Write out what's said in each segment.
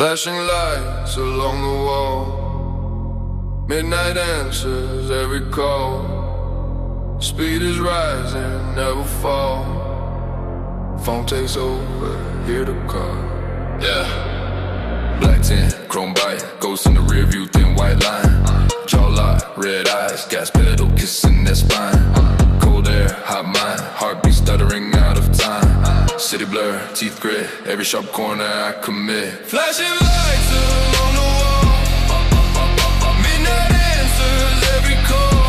Flashing lights along the wall, midnight answers every call. Speed is rising, never fall. Phone takes over, here to call. Yeah. Black 10, chrome bite, ghost in the rear view, thin white line. Jaw lock, red eyes, gas pedal kissing that spine. Cold air, hot mind, heartbeat stuttering out of time. City blur, teeth grit, every sharp corner I commit. Flashing lights along the wall, midnight answers every call.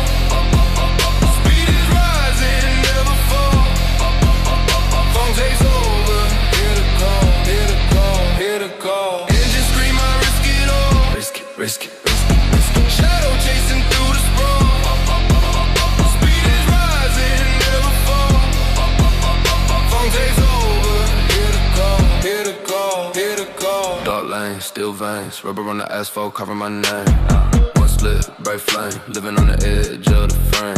Speed is rising, never fall. Phone takes over, here to call, here to call, here to call. Engine scream, I risk it all. Risk it, risk it, risk it, risk it. Shadow chasing through the sprawl. Speed is rising, never fall. Phone takes over. Here to call, here to call. Dark lane, steel veins, rubber on the asphalt, covering my name. One slip, bright flame, living on the edge of the frame.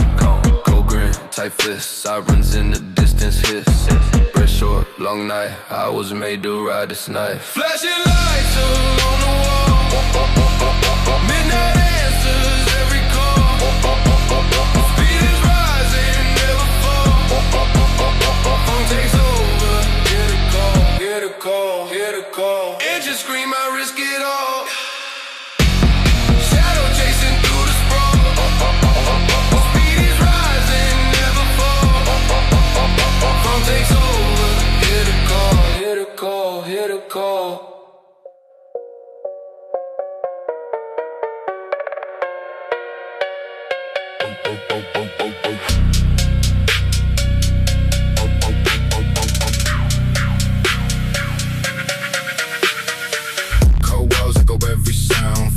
Cold grin, tight fist, sirens in the distance hiss. Breath short, long night, I was made to ride this night. Flashing lights along the wall, midnight answers every call. Speed is rising, never fall. Phone takes over, here to call. Here to call, here to call. Engine scream, I risk it all. Shadow chasing through the sprawl. Speed is rising, never fall. Phone takes over. Here to call, here to call, here to call.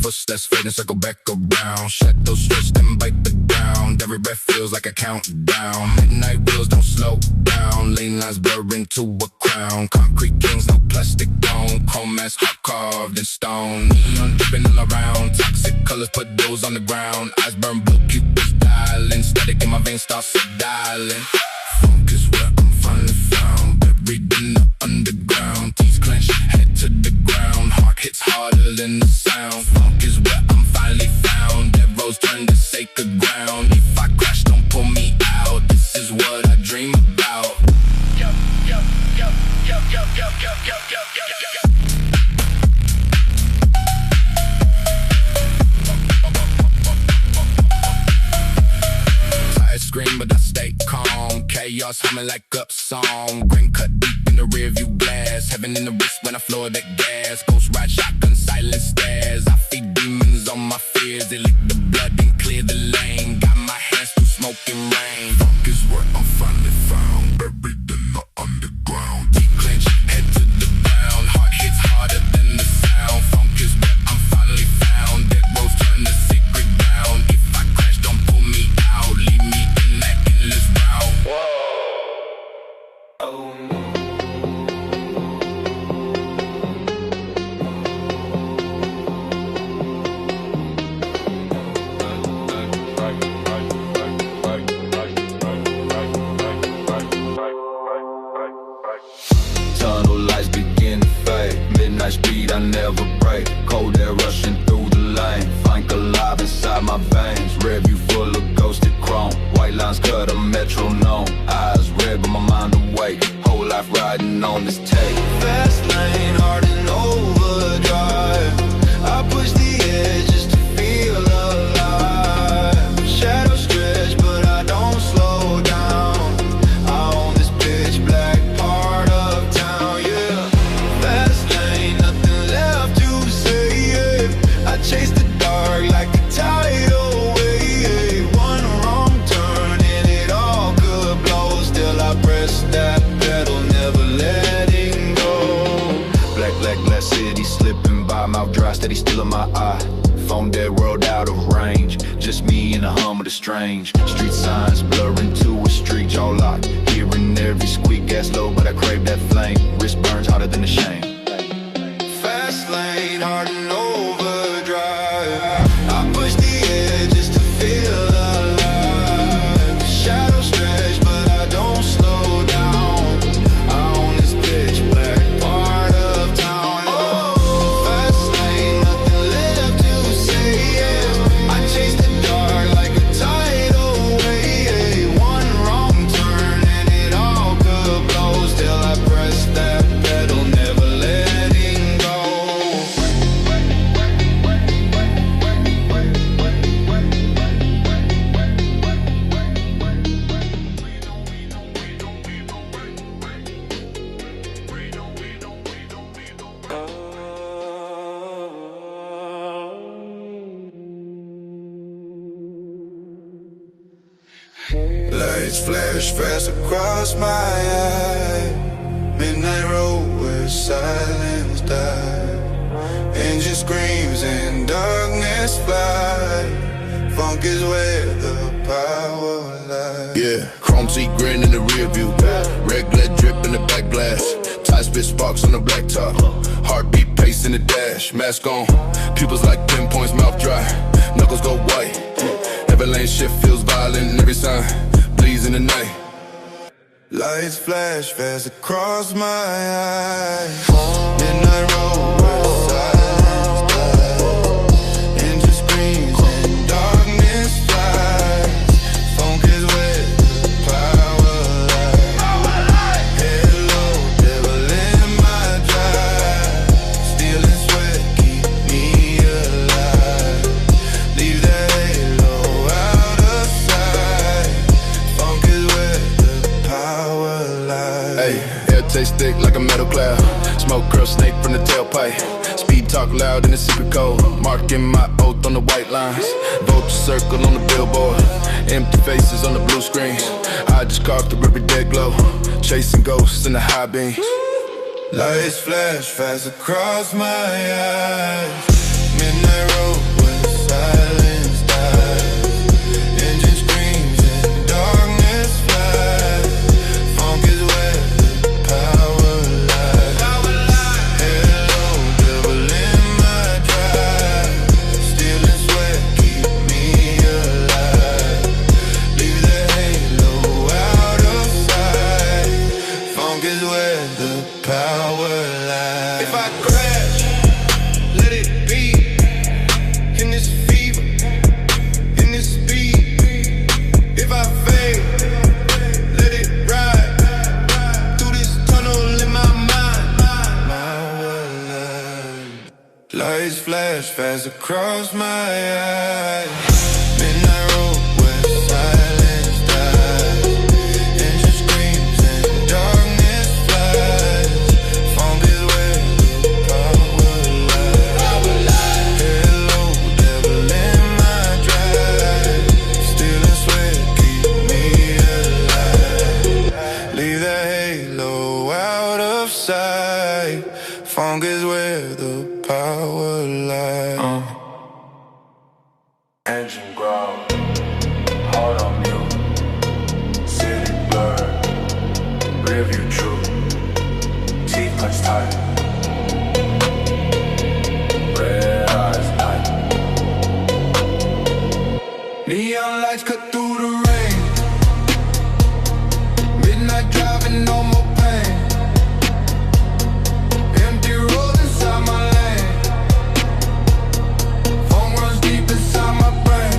Footsteps fading, circle back around. Shadows stretch, then bite the ground. Every breath feels like a countdown. Midnight wheels don't slow down. Lane lines blur into a crown. Concrete kings, no plastic bone. Chrome mask, hot carved in stone. Neon dripping all around. Toxic colors, put those on the ground. Eyes burn blue, Cupid's dialing. Static in my veins starts dialing. Phonk is where I'm finally found. Buried in the underground. Teeth clench, head to the ground. Heart hits harder than the sound. Phonk is where I'm finally found. Dead roads turn to sacred ground. If I crash, don't pull me out. This is what I dream about. Yo, yo, yo, yo, yo, yo, yo, yo, yo, yo, yo. Tired scream, but I stay calm. Chaos humming like up song. Green cut deep in the rearview glass. Heaven in the wrist when I floor that gas. Ghost ride shotgun, silent stairs. I feed demons on my fears. They lick the blood and clear the lane. Got my hands through smoke and rain. Phonk is where I'm finally found. Buried in the underground. Teeth clench, head to the ground. Heart hits harder than the sound. Phonk is where I'm finally found. Dead roads turn to sacred ground. If I crash, don't pull me out. Leave me in that endless route. Whoa. Oh no. Tunnel lights begin to fade. Midnight speed, I never break. Cold air rushing through the lane. Phonk alive inside my veins. Rearview full of ghosted chrome. White lines cut a metronome. Eyes red but my mind awake. Whole life riding on this tape. Fast lane, hard and overdrive. I push the edge just to feel alive. Shadows stretch but I don't slow down. I own this pitch black part of town, yeah. Fast lane, nothing left to say, yeah. I chase the dark like a tidal wave. One wrong turn and it all could blow. Still I press that pedal, never letting go. Black, black, black city slipping by. Mouth dry, steady still in my eye. Phone dead, world out of range. Just me and the hum of the strange. Street signs blurring to a street, jaw locked. Hearing every squeak, gas low, but I crave that flame. Wrist burns hotter than the shame. Fast lane, hard and overdrive. I push the edge just to feel alive. Shadows stretch, but I don't slow down. I own this pitch black part of town. Oh, fast Lights flash fast across my eyes. Midnight road where silence dies. Engine screams and darkness flies. Phonk is where the power lies. Yeah, chrome seat grin in the rear view. Red glare drip in the back glass. Tie spit sparks on the black top. Heartbeat pace in the dash. Mask on, pupils like pinpoints, mouth dry. Knuckles go white. Every lane shift feels violent. Every sign bleeds in the night. Lights flash fast across my eyes. Midnight road where silence dies. Engine screams and darkness flies. Phonk is where the power lies. Hello, devil in my drive. Stealing sweat, keep me alive. Leave that halo out of sight. Phonk is where the power lies. Hey, air taste thick like a metal cloud. Smoke curl snake from the tailpipe. Speed talk loud in the secret code. Marking my oath on the white lines. Vulture circle on the billboard. Empty faces on the blue screens. I just carved through every dead glow. Chasing ghosts in the high beams. Lights flash fast across my eyes. Midnight road where silence dies. Engine screams and darkness flies. Phonk is where the power lies. Hello, devil in my drive. Stealing sweat, keep me alive. Leave the halo out of sight. Phonk is where the power lies. If I crash, let it be. In this fever, in this speed. If I fade, let it ride. Through this tunnel in my mind. Lights flash fast across my eyes. Midnight road where silence dies. Engine screams and darkness flies. Phonk is where the power lies. Hello, devil in my drive. Stealing sweat, keep me alive. Leave that halo out of sight. Phonk is where the power lies. Engine growl, heart on mute, city blur, rearview true, teeth punch tight, red eyes night. Neon lights cut through the rain. Midnight driving, no more pain. Empty roads inside my lane. Phone runs deep inside my brain.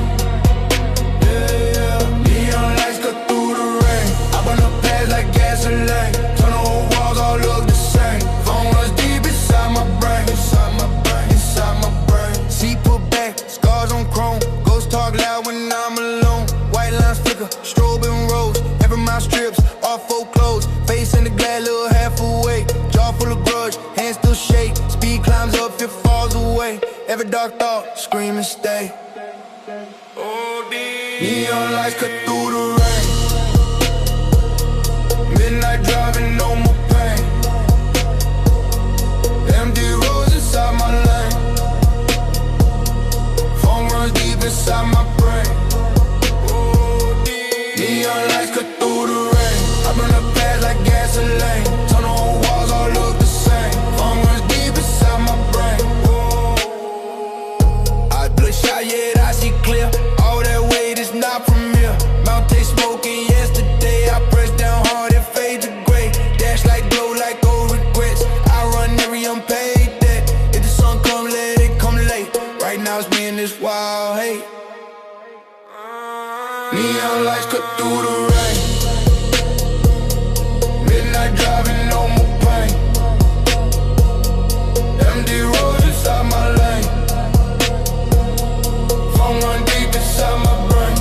Yeah. Neon lights cut through the rain. I burn up pads like gasoline. Turn the whole walls all look the same. Phone runs deep inside my brain. Inside my brain. Inside my brain. Seat put back, scars on chrome. Ghost talk loud when I'm alone. White lines flicker, strobing rose. Every mile strips, all foreclosed. Face in the glass, little half awake. Jaw full of grudge, hands still shake. Speed climbs up, fear falls away. Every dark thought, scream and stay. Neon lights cut through the rain. Midnight driving, no more pain. Empty roads inside my lane. Phone runs deep inside my brain. Neon lights cut through the rain. I burn up pads like gasoline. Turn the whole walls all look the same. Phone runs deep inside my brain. I bloodshot, yet I see clear. All that weight is not from here. Mouth taste smoking yesterday. I press down hard and fade to gray. Dash like glow like old regrets. I run every unpaid debt. If the sun come, let it come late. Right now it's me and this wild hate. Neon lights cut through the rain. Midnight driving, no more pain. Empty roads inside my lane. Phone run deep inside my brain.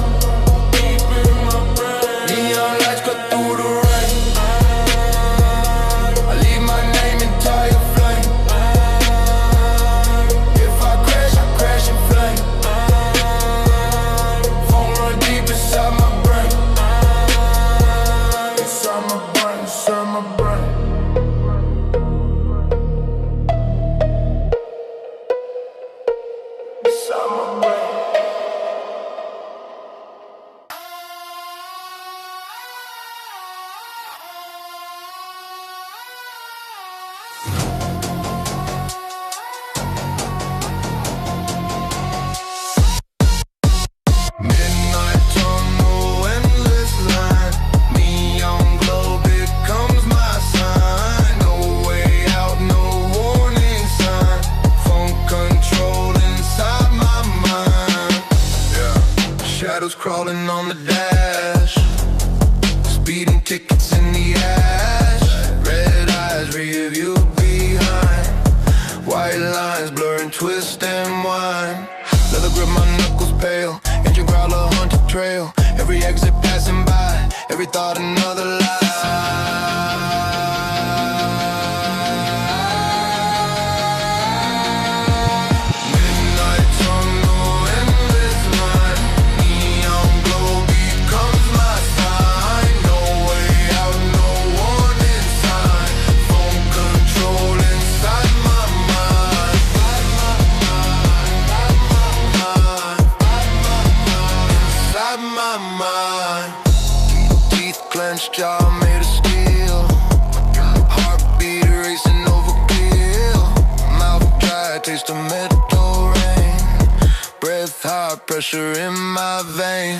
Deep in my brain. Neon lights cut through the rain. I leave my name in tire flame. If I crash in flame. Phone run deep inside my brain. shadows crawling on the dash. Speeding tickets in the ash. Red eyes, rear view behind. White lines blurring, twist and wind. Leather grip, my knuckles pale. Engine growl, a haunted trail. Every exit passing by. Every thought another lie. Jaw made of steel. Heartbeat racing overkill. Mouth dry, taste of metal rain. Breath hot, pressure in my vein.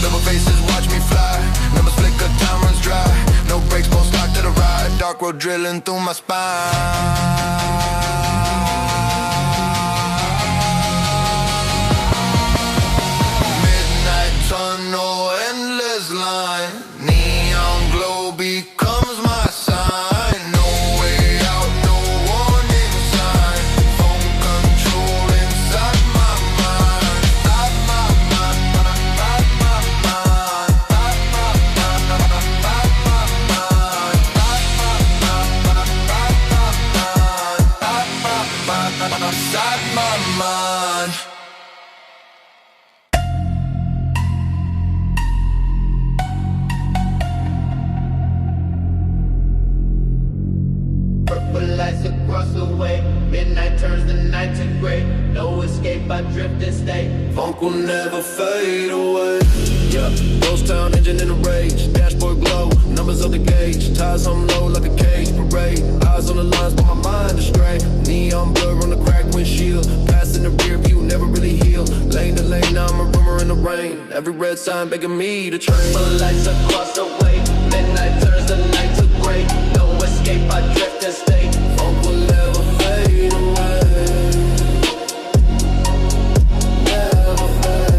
Double faces watch me fly. Numbers flicker, time runs dry. No brakes, post lock to the ride. Dark road drilling through my spine. Tunnel, endless line. Neon glow becomes my sign. No way out, no warning sign. Phone control inside my mind. Inside my mind, inside my mind, inside my mind, inside my mind, inside my mind. Lights across the way, midnight turns the night to gray. No escape, I drift and stay. Phonk will never fade away. Yeah, ghost town engine in a rage. Dashboard glow, numbers of the gauge. Tires hum low like a cage parade. Eyes on the lines, but my mind astray. Neon blur on the cracked windshield. Passing the rear view, never really heal. Lane to lane, now I'm a rumor in the rain. Every red sign begging me to train. Lights across the way, midnight turns the night to gray. No escape, I drift and stay. Phonk will never fade away. Never fade.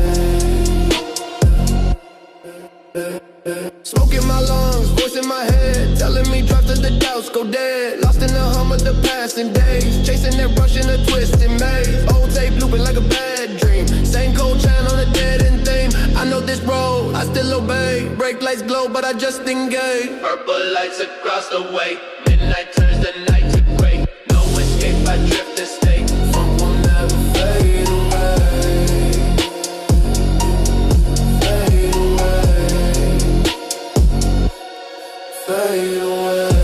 Smoke in my lungs, voice in my head, telling me drive to the doubts, go dead. Lost in the hum of the passing days, chasing that rush in a twisted maze. Old tape looping like a bad dream. Same cold chant on a dead end theme. I know this road, I still obey. Brake lights glow, but I just engage. Purple lights across the way, midnight turns the night to gray. No escape, I drift and stay. Phonk will never fade away. Fade away. Fade away.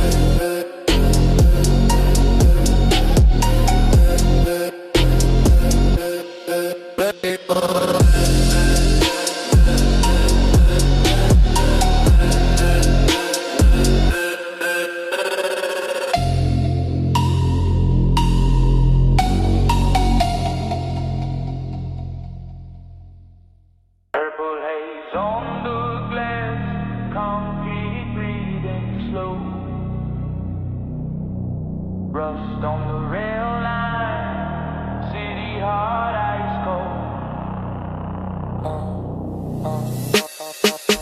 Purple haze on the glass, concrete breathing slow. Rust on the rail line, city heart ice cold.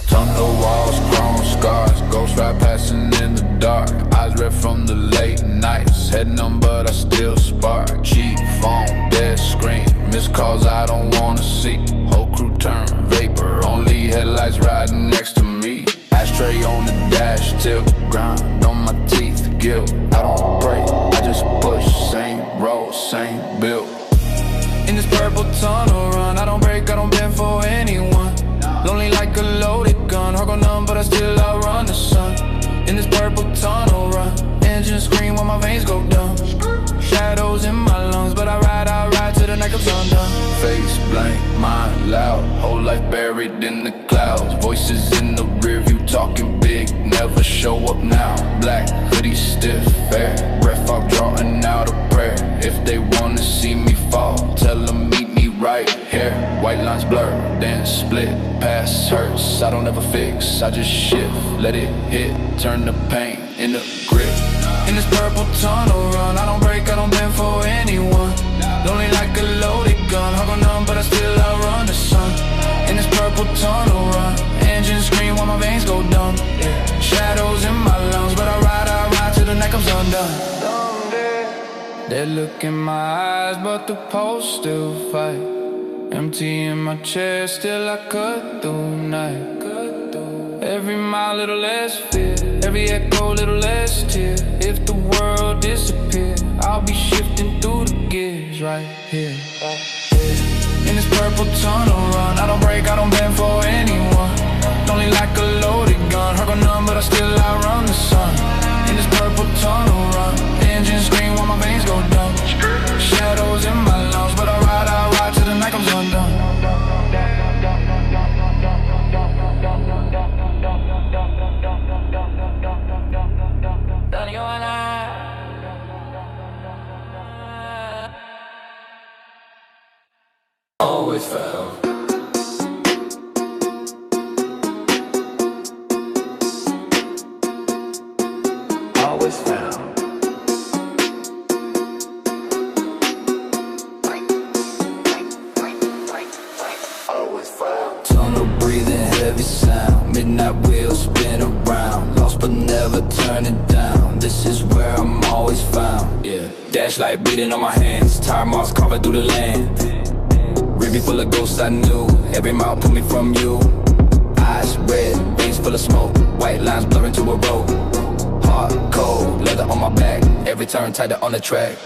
Tunnel walls, chrome scars, ghost ride passing in the dark. Eyes red from the late nights, head numb but I still spark. Cheap phone, dead screen, missed calls I don't wanna see. Whole crew turn vapor, only headlights riding next to me. Ashtray on the dash, tilt, grind on my teeth, guilt. I don't break, I just push, same road, same build. In this purple tunnel run, I don't break, I don't bend for anyone. Lonely like a loaded gun, heart go numb but I still outrun the sun. In this purple tunnel run, engine scream while my veins go dumb. Shadows in my lungs, but I ride till the night comes undone. Face blank, mind loud, whole life buried in the clouds. Voices in the rear view talking big, never show up now. Black hoodie stiff, fair, breath fog drawing out a prayer. If they wanna see me fall, tell them meet me right here. White lines blur, then split, past hurts I don't ever fix, I just shift, let it hit, turn the pain into grit. In this purple tunnel run, I don't break, I don't bend for anyone. Lonely like a loaded gun, heart go numb but I still outrun the sun. In this purple my veins go dumb, yeah. Shadows in my lungs, but I ride till the night comes undone. They look in my eyes, but the pulse still fight. Empty in my chest, still I cut through night. Every mile, little less fear. Every echo, little less tear. If the world disappears, I'll be shifting through the gears right here. In this purple tunnel run, I don't break, I don't bend for anyone. Only like a loaded gun, heart go numb, but I still outrun the sun. In this purple tunnel run, engine scream while my veins go dumb. Shadows in my lungs, but I ride till the night comes undone. Always found. Always found. Always found. Tunnel breathing, heavy sound. Midnight wheels spin around. Lost but never turning down. This is where I'm always found. Yeah. Dash light bleeding on my hands. Tire marks carving through the land. River full of ghosts I knew. Every mile pulled me from you. Eyes red, veins full of smoke. White lines blurring to a road. Hard, cold, leather on my back. Every turn tighter on the track.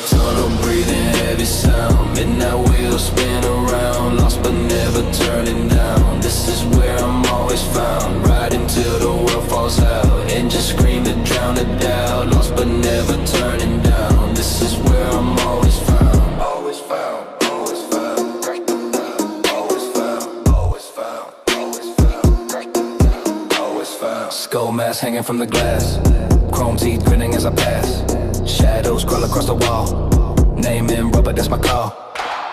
Tunnel breathing, heavy sound. Midnight wheels spin around. Lost but never turning down. This is where I'm always found. Riding till the world falls out. Engine scream to drown it out. Lost but never turning down. This is where I'm always found. Always found. Skull mask hanging from the glass. Chrome teeth grinning as I pass. Shadows crawl across the wall. Name in rubber, that's my call.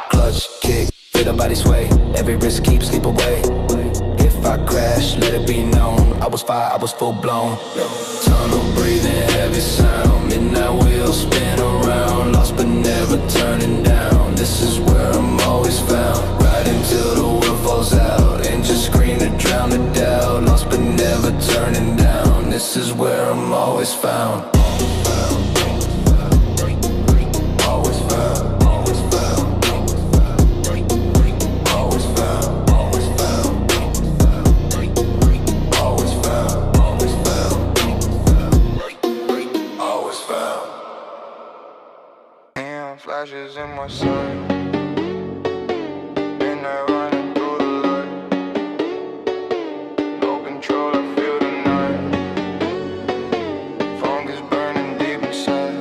Clutch, kick, feel the body sway. Every risk keeps sleep away. If I crash, let it be known I was fire, I was full blown. Tunnel breathing, heavy sound. Midnight wheels spin around. Lost but never turning down. This is where I'm always found. Riding till the world falls out. Engine scream to drown the doubt. Lost but never turning down. This is where I'm always found. Flashes in my sight, midnight running through the light. No control, I feel the night. Phonk is burning deep inside.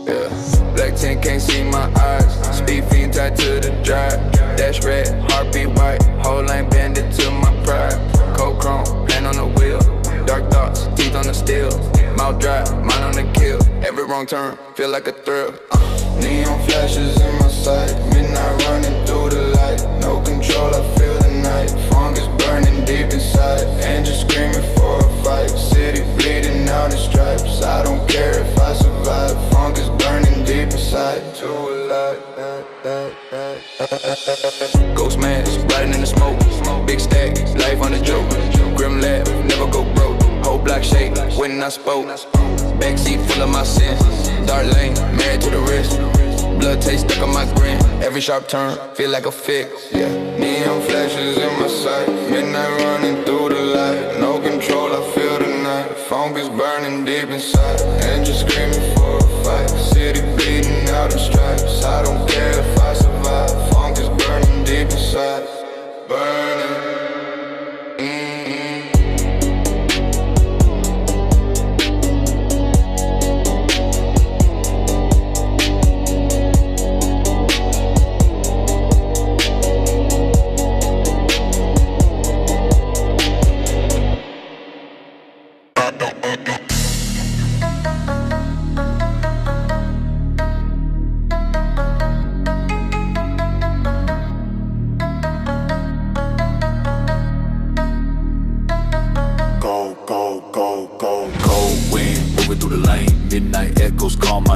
Yeah, black 10 can't see my eyes. Speed fiend tied to the drive. Dash red, heartbeat white. Whole lane bended to my pride. Cold chrome, hand on the wheel. Dark thoughts, teeth on the steel. Mouth dry, mind on the kill. Every wrong turn, feel like a thrill. Neon flashes in my sight. Midnight running through the light. No control, I feel the night. Phonk is burning deep inside. Angels screaming for a fight. City bleeding out in stripes. I don't care if I survive. Phonk is burning deep inside. Too alive. Ghost mask, riding in the smoke. Big stack, life on the joke. Grim lab, never go broke. Whole block shake when I spoke. Backseat full of my sins. Dark lane, married to the wrist. Blood taste stuck on my grin. Every sharp turn, feel like a fix. Yeah. Neon flashes in my sight. Midnight running through the light. No control, I feel the night. Phonk is burning deep inside. Angels screaming for a fight. City bleeding out in stripes. I don't care if I survive. Phonk is burning deep inside. Burning.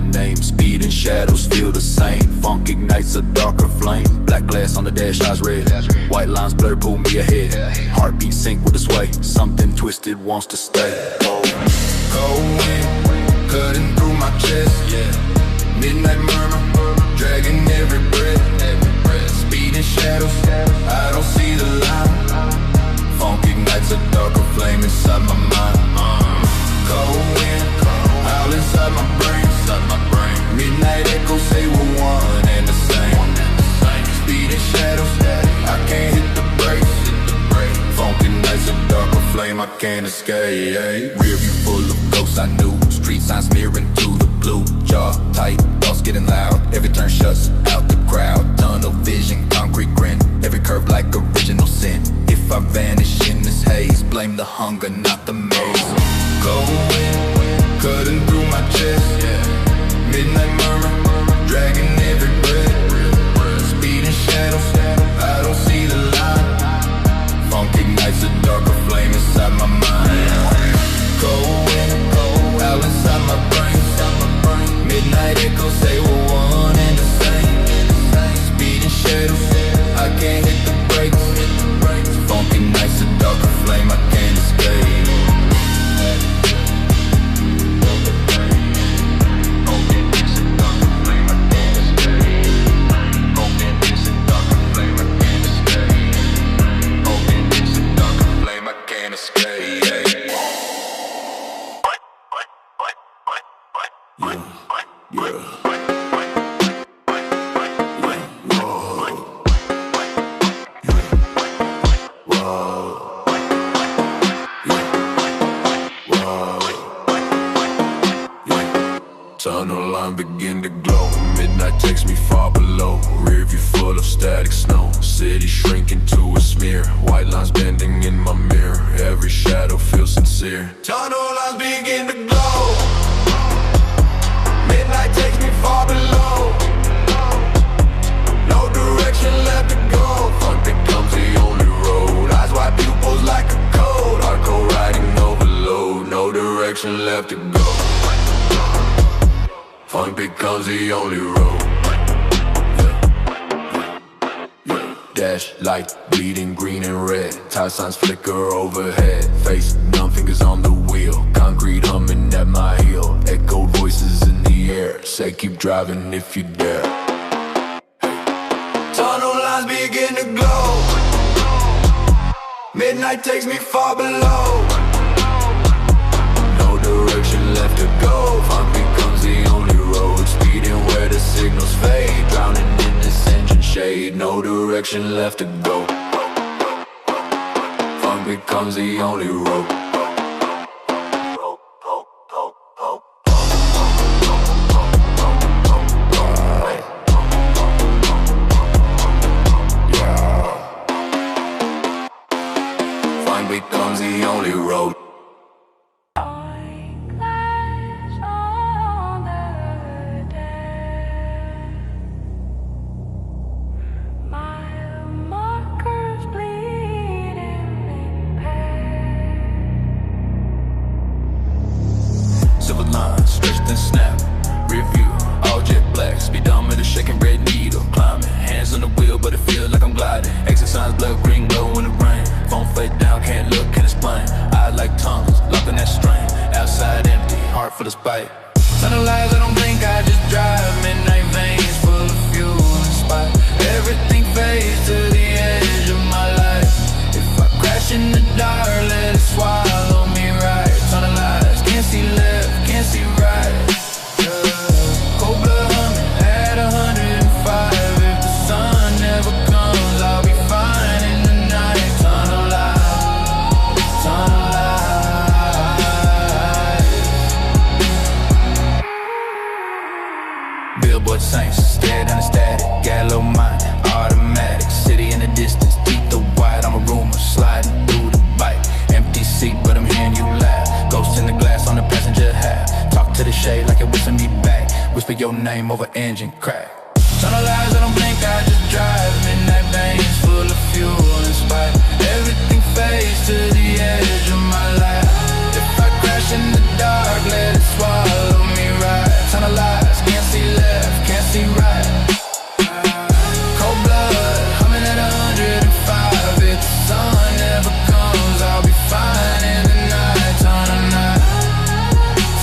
name. Speed and shadows feel the same. Phonk ignites a darker flame. Black glass on the dash, eyes red. White lines blur, pull me ahead. Heartbeat sync with the sway. Something twisted wants to stay. Cold wind cutting through my chest. Midnight murmur, dragging every breath. Speed and shadows, I don't see the line. Phonk ignites a darker flame inside my mind. Cold wind, all inside my brain. Midnight echoes say we're one and the same. Speed and shadows, I can't hit the brakes. Phonk ignites a darker flame I can't escape. Rearview full of ghosts I knew. Street signs mirroring through the blue. Jaw tight, thoughts getting loud. Every turn shuts out the crowd. Tunnel vision, concrete grin. Every curve like original sin. If I vanish in this haze, blame the hunger, not the maze. Cold wind cutting through my chest. Midnight murmur, dragging every breath. Speed and shadows, I don't see the line. Phonk ignites a darker flame inside my mind. Cold wind, all inside my brain. Midnight echoes say we're one and the same. Speed and shadows, I can't hit the brakes. Phonk ignites a darker flame I can't escape. Tunnel line begin to glow. Midnight takes me far below. Rear view full of static snow. City shrinking to a smear. White lines bending in my mirror. Every shadow feels sincere. Tunnel lines begin to glow. Midnight takes me far below. No direction left to go. Phonk becomes the only road. Eyes wide, pupils like a code. Hardcore riding overload. No direction left to go. Phonk becomes the only road. Dash light, bleeding green and red. Tire signs flicker overhead. Face numb, fingers on the wheel. Concrete humming at my heel. Echo voices in the air. Say keep driving if you dare. Tunnel lines begin to glow. Midnight takes me far below. No direction left to go. Phonk becomes the only road. Speeding where the signals fade. Drowning in this engine shade. No direction left to go. Phonk becomes the only road. Phonk becomes the only road. Stretched and snap, review, all jet black. Speedometer shaking, red needle, climbing. Hands on the wheel, but it feels like I'm gliding. Exercise, blood green, glow in the rain. Phone fade down, can't look, can't explain. Eyes like tongues, locked in that strain. Outside empty, heart full of spite. Tunnel lights, I don't blink, I just drive. Midnight veins full of fuel and spite. Everything fades to the edge of my life. If I crash in the dark, let it swallow me right. Tunnel lights, can't see left, can't see right. Cold blood humming at 105. If the sun never comes, I'll be fine in the night. Tunnel lights, tunnel lights. Billboard saints, stare down the static. Gallo mine, automatic. City in the distance, teeth are white. I'm a rumor, sliding through the bike. Empty seat, but I'm hearing you laugh. Ghost in the glass on the passenger hat. Talk to the shade like it whistling me back. Whisper your name over engine crack. Tunnel lights, I don't blink, I just drive. Midnight veins full of fuel and spite. Everything fades to the edge of my life. If I crash in the dark, let it swallow me right. Tunnel lights, can't see left, can't see right. Cold blood, humming at 105. If the sun never comes, I'll be fine in the night. Tunnel night,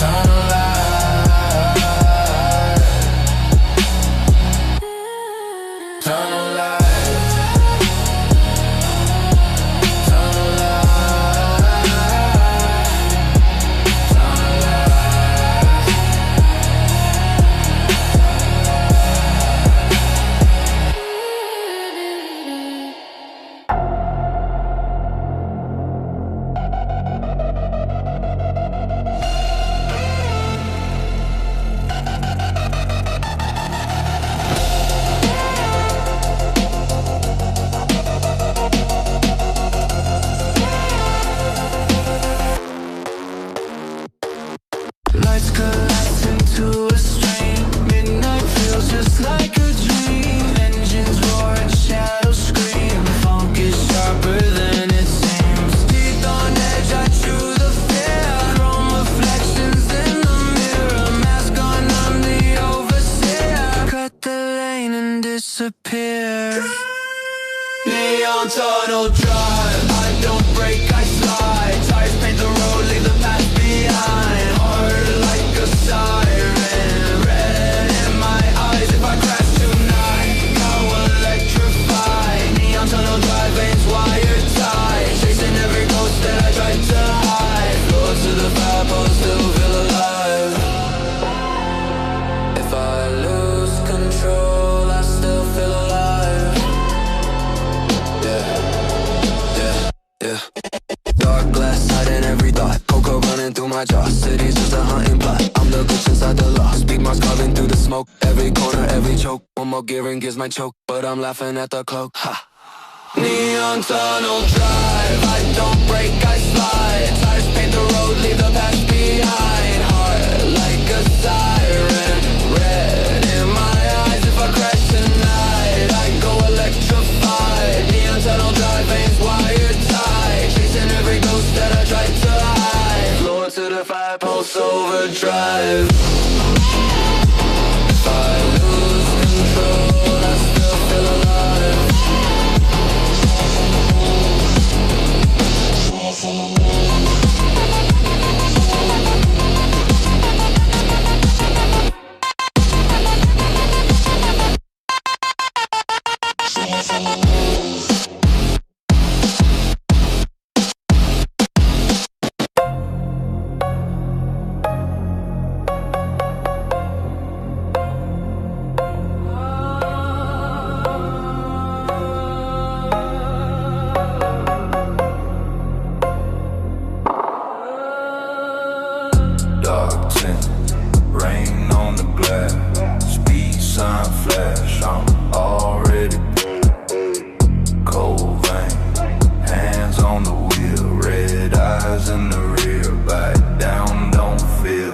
tunnel light, tunnel light. Lights collapse into a stream. Midnight feels just like a dream. Engines roar and shadows scream. Phonk is sharper than it seems. Teeth on edge, I chew the fear. Chrome reflections in the mirror. Mask on, I'm the overseer. Cut the lane and disappear. Neon tunnel drive, I don't break, I slide. Tires paint the road, leave the past behind. Heart like a siren, red in my eyes. If I crash tonight, I'll electrify. Neon tunnel drive, veins wired tight. Chasing every ghost that I tried to hide. Floor to the fire post, still feel alive. If I lose control, I still feel alive. Yeah. Dark glass hiding every thought. Coca running through my jaw. City's just a hunting plot. I'm the glitch inside the law. Speak marks carving through the smoke. Every corner, every choke. One more gear and gives my choke. But I'm laughing at the cloak. Ha. Neon tunnel drive. I don't break, I slide. Tires paint the road, leave the past behind. Heart like a siren, red in my eyes. If I crash tonight, I go electrified. Neon tunnel drive, veins wired tight. Chasing every ghost that I tried to hide. Floor to the fire post, overdrive. If I lose control, I still feel alive. Dark tint, rain on the glass. Speed sign flash, I'm already cold vein. Hands on the wheel, red eyes in the rear. Back down, don't feel.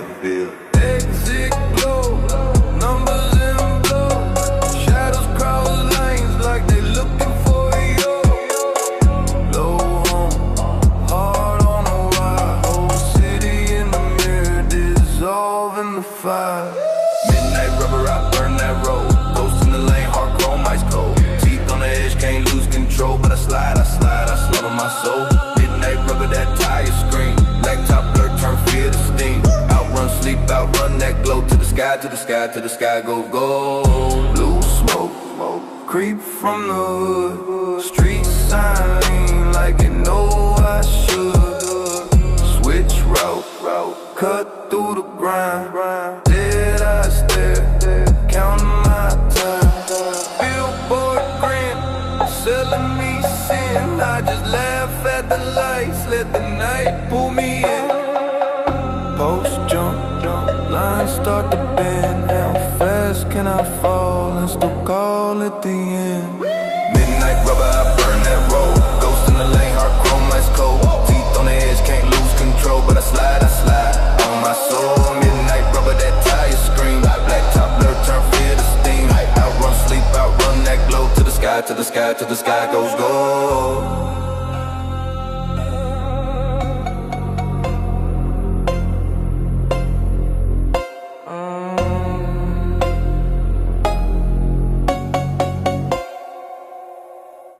Exit glow, numbers in blow. Shadows cross lanes like they looking for you. Low home, hard on a wire. Whole city in the mirror, dissolving the fire. Midnight rubber, I burn that road. Ghost in the lane, hard chrome, ice cold. Teeth on the edge, can't lose control. But I slide, slaughter my soul. Midnight rubber, that tire scream. Black top blur, turn fear to steam. Outrun sleep, outrun that glow. To the sky, to the sky, to the sky goes gold. Blue smoke, creep from the hood. Street sign lean like it know I should. Switch route, cut through the grind. Dead eye stare, counting my time. Billboard grin, selling me sin. I just laugh at the lights, let the night pull me in. Post jump, lines start to bend. How fast can I fall and still call at the end? Midnight rubber, I burn that road. Ghost in the lane, hard chrome, ice cold. Teeth on the edge, can't lose control. But I slide on my soul. Midnight rubber, that tire scream. Black top blur, turn fear to steam. Outrun sleep, outrun that glow. To the sky, to the sky, to the sky goes gold.